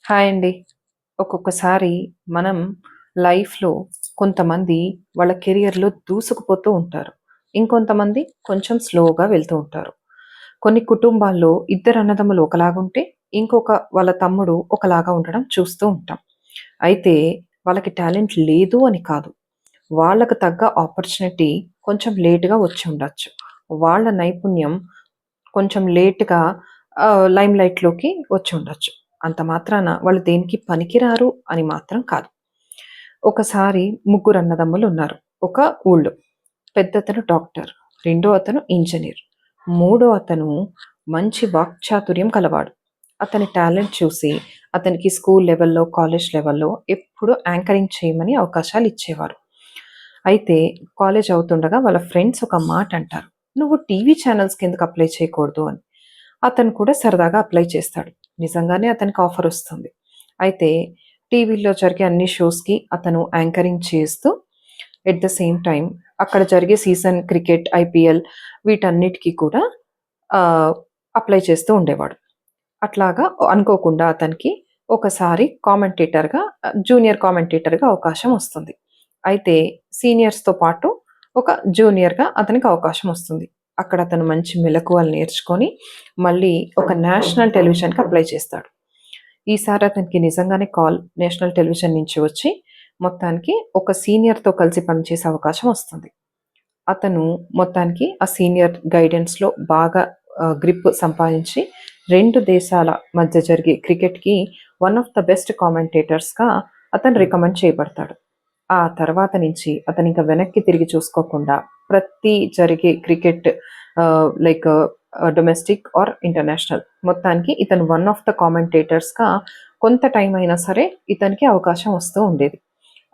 Hi అండి. ఒక్కొక్కసారి మనం లైఫ్‌లో కొంతమంది వాళ్ళ కెరియర్‌లో దూసుకుపోతూ ఉంటారు. ఇంకొంతమంది కొంచెం స్లోగా వెళ్తూ ఉంటారు. కొన్ని కుటుంబాల్లో ఇద్దరు అన్నదమ్ములు ఒకలాగుంటే, ఇంకొక వాళ్ళ తమ్ముడు ఒకలాగా ఉండడం చూస్తూ ఉంటాం. అయితే వాళ్ళకి టాలెంట్ లేదు అని కాదు. వాళ్ళకు తగ్గ ఆపర్చునిటీ కొంచెం లేట్‌గా వచ్చి ఉండొచ్చు. వాళ్ళ నైపుణ్యం కొంచెం లేట్‌గా లైమ్‌లైట్‌లోకి వచ్చుండొచ్చు. అంత మాత్రాన వాళ్ళు దేనికి పనికిరారు అని మాత్రం కాదు. ఒకసారి ముగ్గురు అన్నదమ్ములున్నారు. ఒక ఊళ్ళో. పెద్దతను డాక్టర్, రెండో అతను ఇంజినీర్, మూడో అతను మంచి వాక్చాతుర్యం కలవాడు. అతని టాలెంట్ చూసి అతనికి స్కూల్ లెవెల్‌లో, కాలేజ్ లెవెల్‌లో ఎప్పుడూ యాంకరింగ్ చేయమని అవకాశాలిచ్చేవారు. అయితే కాలేజ్ అవుతుండగా వాళ్ళ ఫ్రెండ్స్ ఒక మాట అంటారు. "నువ్వు టీవీ ఛానల్స్‌కి ఎందుకు అప్లై చేయకూడదు" అని. అతను కూడా సరదాగా అప్లై చేస్తాడు. నిజంగానే అతనికి ఆఫరొస్తుంది. అయితే టీవీలో జరిగే అన్ని షోస్‌కి అతను యాంకరింగ్ చేస్తూ ఎట్ ద సేమ్ టైమ్ అక్కడ జరిగే సీజన్ క్రికెట్, ఐపీఎల్ వీటన్నిటికి కూడా ఆహ్, అప్లై చేస్తూ ఉండేవాడు. అట్లాగా అనుకోకుండా అతనికి ఒకసారి జూనియర్ కామెంటేటర్‌గా అవకాశం వస్తుంది. అయితే సీనియర్స్‌తో పాటు ఒక జూనియర్‌గా అతనికి అవకాశం వస్తుంది. అక్కడ అతను మంచి మెళకువలు నేర్చుకొని మళ్ళీ ఒక నేషనల్ టెలివిజన్‌కి అప్లై చేస్తాడు. ఈసారి అతనికి నిజంగానే కాల్ నేషనల్ టెలివిజన్ నుంచి వచ్చి మొత్తానికి ఒక సీనియర్‌తో కలిసి పనిచేసే అవకాశం వస్తుంది. అతను మొత్తానికి ఆ సీనియర్ గైడెన్స్‌లో బాగా గ్రిప్ సంపాదించి 2 దేశాల మధ్య జరిగే క్రికెట్‌కి వన్ ఆఫ్ ద బెస్ట్ కామెంటేటర్స్‌గా అతను రికమెండ్ చేయబడతాడు. ఆ తర్వాత నుంచి అతనింక వెనక్కి తిరిగి చూసుకోకుండా ప్రతి జరిగే cricket like domestic are international మొత్తానికి ఇతను వన్ ఆఫ్ ద కామెంటేటర్స్‌గా కొంత టైం అయినా సరే ఇతనికి అవకాశం వస్తూ ఉండేది.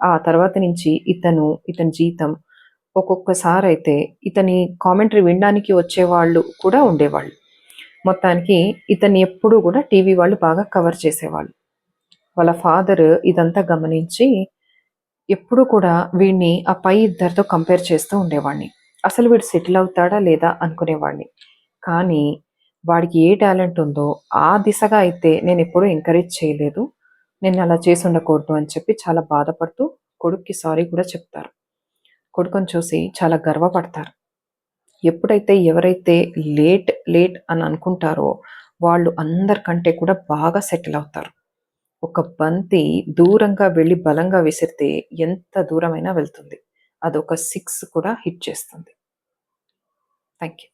ఆ తర్వాత నుంచి ఇతని జీతం ఒక్కొక్కసారయితే ఇతని కామెంటరీ వినడానికి వచ్చేవాళ్ళు కూడా ఉండేవాళ్ళు. మొత్తానికి ఇతన్ని ఎప్పుడూ గూడా టీవీ వాళ్ళు బాగా కవర్ చేసేవాళ్ళు. వాళ్ళ ఫాదర్ ఇదంతా గమనించి ఎప్పుడూ కూడా వీడిని ఆ పై ఇద్దరితో కంపేర్ చేస్తూ ఉండేవాడిని. అసలు వీడు సెటిల్ అవుతాడా లేదా అనుకునేవాడిని. కానీ వాడికి ఏ టాలెంట్ ఉందో ఆ దిశగా అయితే నేనెప్పుడూ ఎంకరేజ్ చేయలేదు. నేనలా చేసుండకూడదు అని చెప్పి చాలా బాధపడుతూ కొడుక్కి సారీ కూడా చెప్తారు. కొడుకుని చూసి చాలా గర్వపడతారు. ఎప్పుడైతే ఎవరైతే లేట్ అని అనుకుంటారో వాళ్ళు అందరికంటే కూడా బాగా సెటిల్ అవుతారు. ఒక బంతి దూరంగా వెళ్లి బలంగా విసిరితే ఎంత దూరమైనా వెళ్తుంది. అదొక 6 కూడా హిట్ చేస్తుంది. Thank you.